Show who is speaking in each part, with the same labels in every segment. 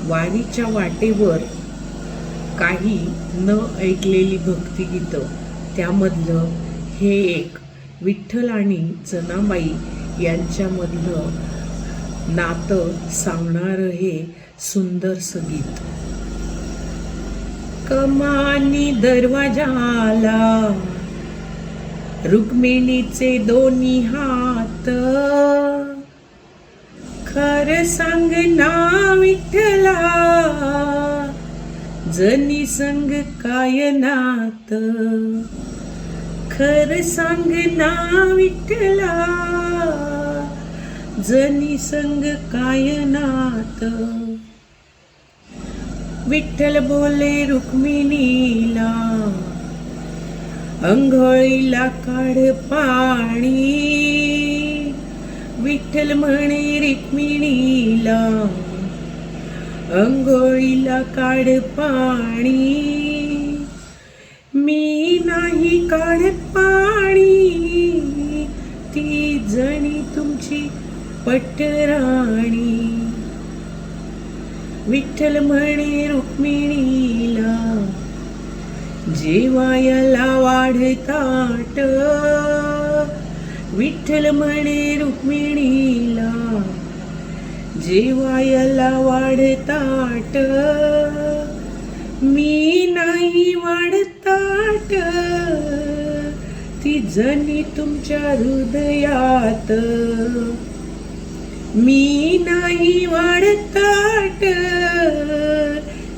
Speaker 1: वारीच्या वाटेवर काही न ऐकलेली भक्तिगीतं, त्यामधलं हे एक विठ्ठल आणि जनाबाई यांच्यामधलं नातं सांगणारं हे सुंदरसं गीत. कमानी दरवाजाला रुक्मिणीचे दोन्ही हात, खरं सांग ना विठ्ठला जनी संग काय नात, खरं सांग ना विठ्ठला जनी संग काय नात. विठ्ठल बोले रुक्मिणीला अंघोळीला काढ पाणी, विठ्ठल म्हणे रुक्मिणीला अंघोळीला काढ पाणी. मी नाही काढत पाणी, ती जणी तुमची पटराणी. विठ्ठल म्हणे रुक्मिणीला जेवायला वाढ ताट, विठ्ठल म्हणे रुक्मिणीला जेवायला वाढ ताट. मी नाही वाढत ताट, ती जणी तुमच्या हृदयात. मी नाही वाढत ताट,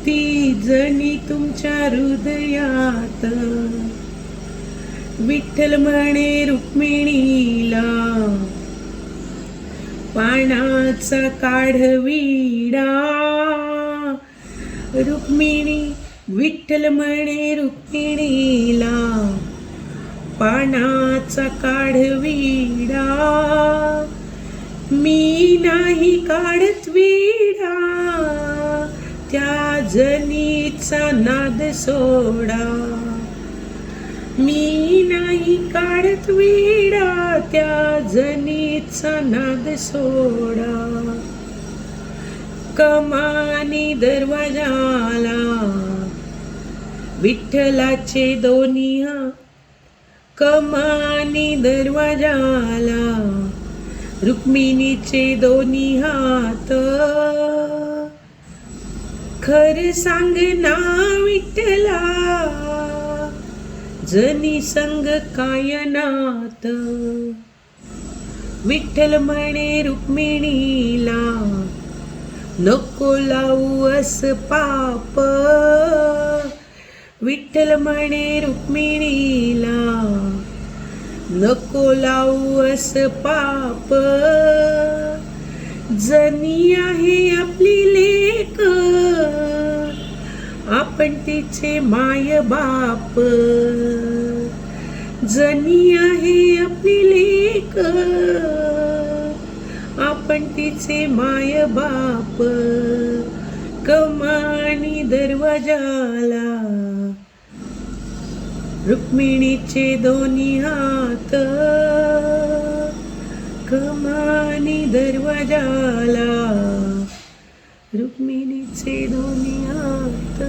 Speaker 1: ती जणी तुमच्या हृदयात. विठ्ठल म्हणे रुक्मिणीला पानाचा काढ विडा, रुक्मिणी विठ्ठल म्हणे रुक्मिणीला पानाचा काढ विडा. मी नाही काढत विडा, त्या जनीचा नाद सोडा. मी नाही काढत विडा, त्या जनीचा नाद सोडा. कमानी दरवाजाला विठ्ठलाचे दोन्ही हात, कमानी दरवाजाला रुक्मिणीचे दोन्ही हात. खरं सांग ना विठ्ठला जनी संग काय नात. विठ्ठल म्हणे रुक्मिणीला नको लावू अस पाप, विठ्ठल म्हणे रुक्मिणीला नको लावू अस पाप. जनी आहे आपली लेक, आपण तिचे माय बाप. जनी आहे आपली लेक, आपण तिचे माय बाप. कमानी दरवाजाला रुक्मिणीचे दोन्ही हात, कमानी दरवाजाला रुक्मिणीचे दोन्ही हात.